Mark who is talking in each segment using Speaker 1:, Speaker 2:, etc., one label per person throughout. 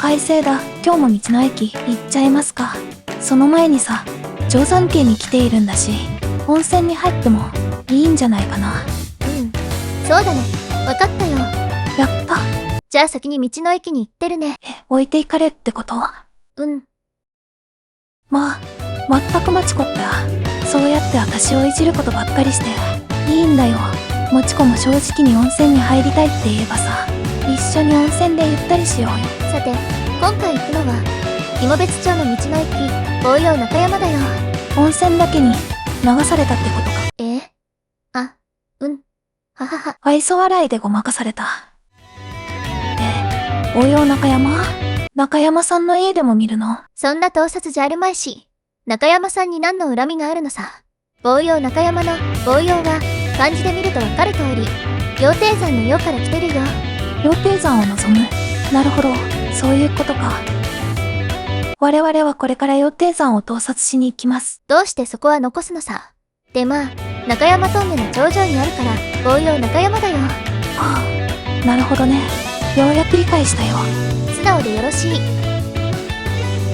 Speaker 1: 快晴だ。今日も道の駅行っちゃいますか。その前にさ、定山渓に来ているんだし、温泉に入ってもいいんじゃないかな。
Speaker 2: そうだね。わかったよ。
Speaker 1: やった。
Speaker 2: じゃあ先に道の駅に行ってるね。
Speaker 1: 置いていかれってこと？まあ、全くマチコった。そうやって私をいじることばっかりして。いいんだよ。もちこも正直に温泉に入りたいって言えばさ、一緒に温泉でゆったりしようよ。
Speaker 2: さて、今回行くのは、紐別町の道の駅、紅葉中山だよ。
Speaker 1: 温泉だけに流されたってことか。
Speaker 2: ははは。
Speaker 1: 愛想笑いでごまかされた。で、紅葉中山？中山さんの家でも見るの？
Speaker 2: そんな盗撮じゃあるまいし、中山さんに何の恨みがあるのさ。紅葉中山の紅葉は、漢字で見るとわかる通り、羊蹄山の陽から来てるよ。
Speaker 1: 羊蹄山を望む？なるほど、そういうことか。我々はこれから羊蹄山を盗撮しに行きます。
Speaker 2: どうしてそこは残すのさ。でまあ、中山峠の頂上にあるから、紅葉中山だよ。
Speaker 1: はあ、なるほどね。ようやく理解したよ。
Speaker 2: 素直でよろしい。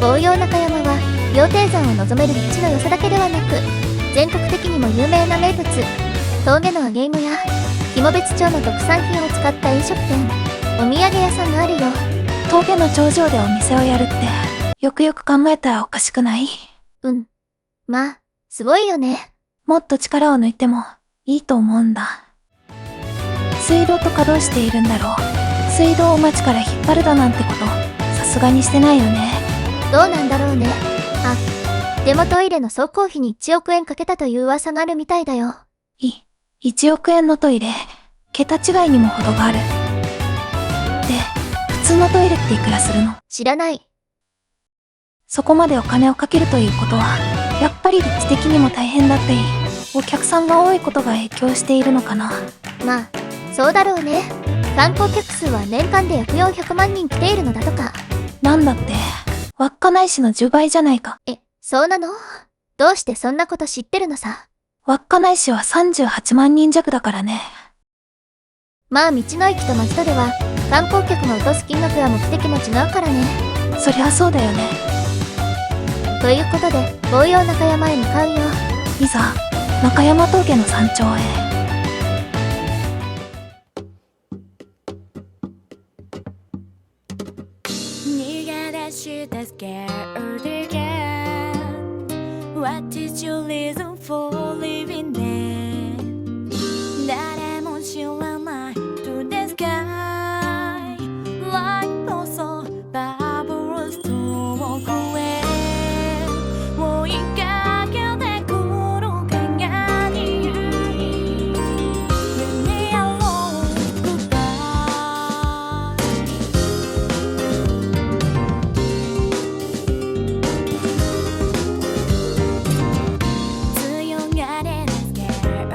Speaker 2: 紅葉中山は、羊蹄山を望める立地の良さだけではなく、全国的にも有名な名物、峠の揚げ芋や、紐別町の特産品を使った飲食店、お土産屋さんがあるよ。
Speaker 1: 峠の頂上でお店をやるって、よくよく考えたらおかしくない？
Speaker 2: まあ、すごいよね。
Speaker 1: もっと力を抜いてもいいと思うんだ。水道と稼働しているんだろう。水道を町から引っ張るだなんてこと、さすがにしてないよね。
Speaker 2: どうなんだろうね。でもトイレの総工費に1億円かけたという噂があるみたいだよ。
Speaker 1: 1億円のトイレ、桁違いにも程がある。で、普通のトイレっていくらするの？
Speaker 2: 知らない。
Speaker 1: そこまでお金をかけるということは、やっぱり立地的にも大変だっていい。お客さんが多いことが影響しているのかな。
Speaker 2: まあ、そうだろうね。観光客数は年間で約400万人来ているのだとか。
Speaker 1: なんだって、稚内市の10倍じゃないか。
Speaker 2: そうなの？どうしてそんなこと知ってるのさ。
Speaker 1: 稚内市は38万人弱だからね。
Speaker 2: まあ道の駅と松戸では、観光客の落とす金額や目的も違うからね。
Speaker 1: そりゃそうだよね。
Speaker 2: ということで、紅葉中山へ向かうよ。
Speaker 1: いざ、中山峠の山頂へ。
Speaker 3: 逃げ出した scared again. What is your reason for living there? 誰も知らない to the sky Like also bubbles 遠くへ追いかけてくる影に Leave me alone, goodbye 強がれな scared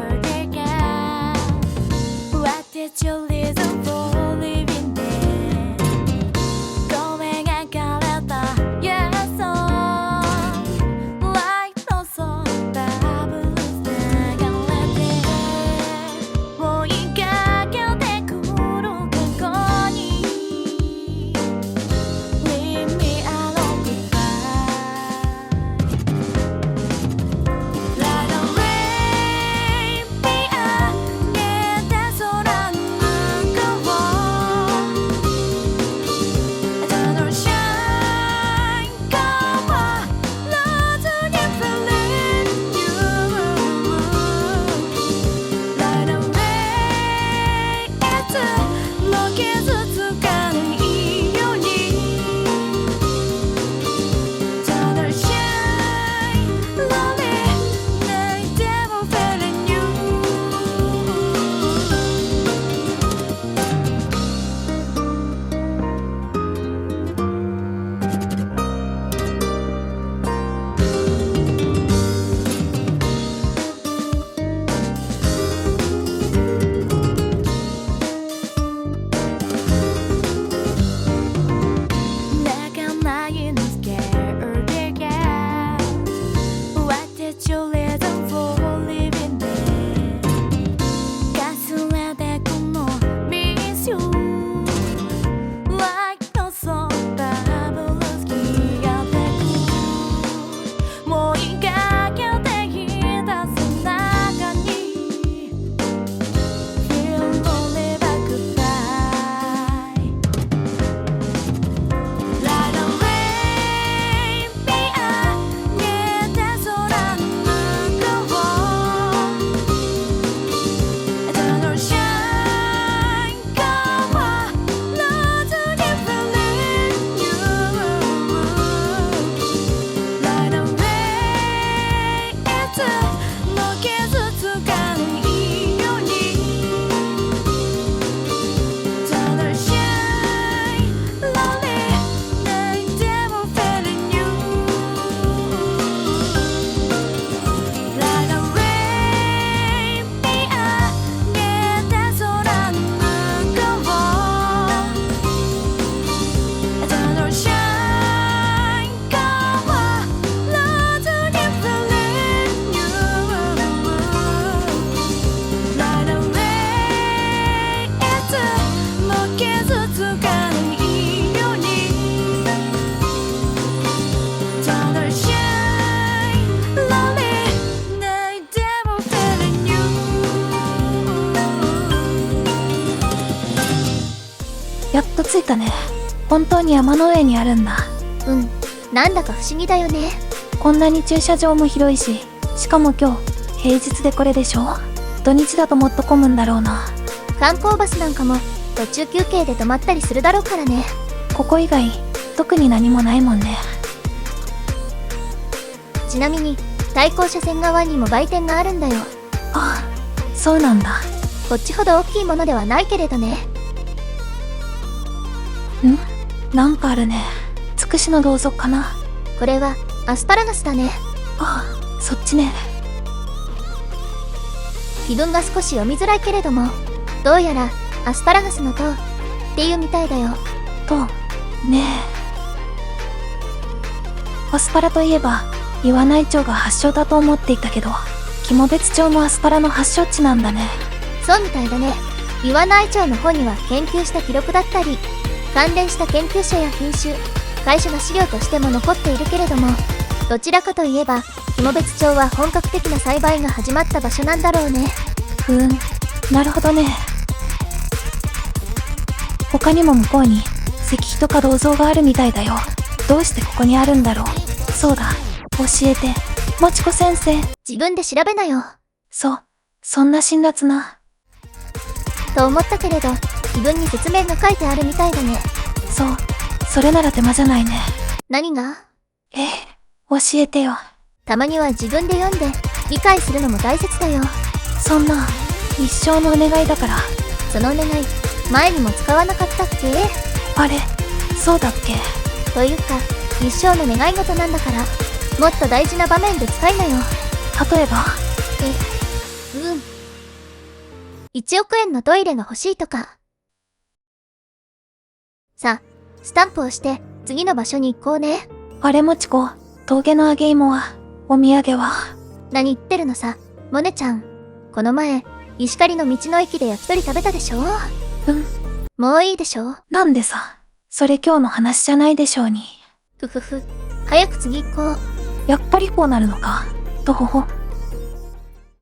Speaker 1: したね。本当に山の上にあるんだ。
Speaker 2: なんだか不思議だよね。
Speaker 1: こんなに駐車場も広いし、しかも今日、平日でこれでしょ？土日だともっと混むんだろうな。
Speaker 2: 観光バスなんかも途中休憩で止まったりするだろうからね。
Speaker 1: ここ以外、特に何もないもんね。
Speaker 2: ちなみに、対向車線側にも売店があるんだよ。
Speaker 1: ああ、そうなんだ。
Speaker 2: こっちほど大きいものではないけれどね。
Speaker 1: なんかあるね。つくしの銅像かな。
Speaker 2: これはアスパラガスだね。
Speaker 1: ああ、そっちね。
Speaker 2: 気分が少し読みづらいけれども、どうやらアスパラガスの塔っていうみたいだよ。
Speaker 1: と、ねえ。アスパラといえば、岩内町が発祥だと思っていたけど、肝別町もアスパラの発祥地なんだね。
Speaker 2: そうみたいだね。岩内町の方には研究した記録だったり、関連した研究者や品種、会社の資料としても残っているけれども、どちらかといえば、肝別町は本格的な栽培が始まった場所なんだろうね。
Speaker 1: なるほどね。他にも向こうに石碑とか銅像があるみたいだよ。どうしてここにあるんだろう。そうだ、教えて、もちこ先生。
Speaker 2: 自分で調べなよ。
Speaker 1: そんな辛辣な。
Speaker 2: と思ったけれど、自分に説明が書いてあるみたいだね。
Speaker 1: それなら手間じゃないね。
Speaker 2: 何が？
Speaker 1: 教えてよ。
Speaker 2: たまには自分で読んで理解するのも大切だよ。
Speaker 1: そんな、一生のお願いだから。
Speaker 2: そのお願い、前にも使わなかったっけ？
Speaker 1: あれ、そうだっけ？
Speaker 2: というか、一生の願い事なんだから、もっと大事な場面で使いなよ。
Speaker 1: 例えば
Speaker 2: 1億円のトイレが欲しいとか。さあ、スタンプをして次の場所に行こうね。
Speaker 1: あれもちこ、峠の揚げ芋は、お土産は。
Speaker 2: 何言ってるのさ、モネちゃん。この前、石狩の道の駅で焼き鳥食べたでしょ？もういいでしょ？
Speaker 1: なんでさ、それ今日の話じゃないでしょうに。
Speaker 2: 早く次行こう。
Speaker 1: やっぱりこうなるのか。とほほ。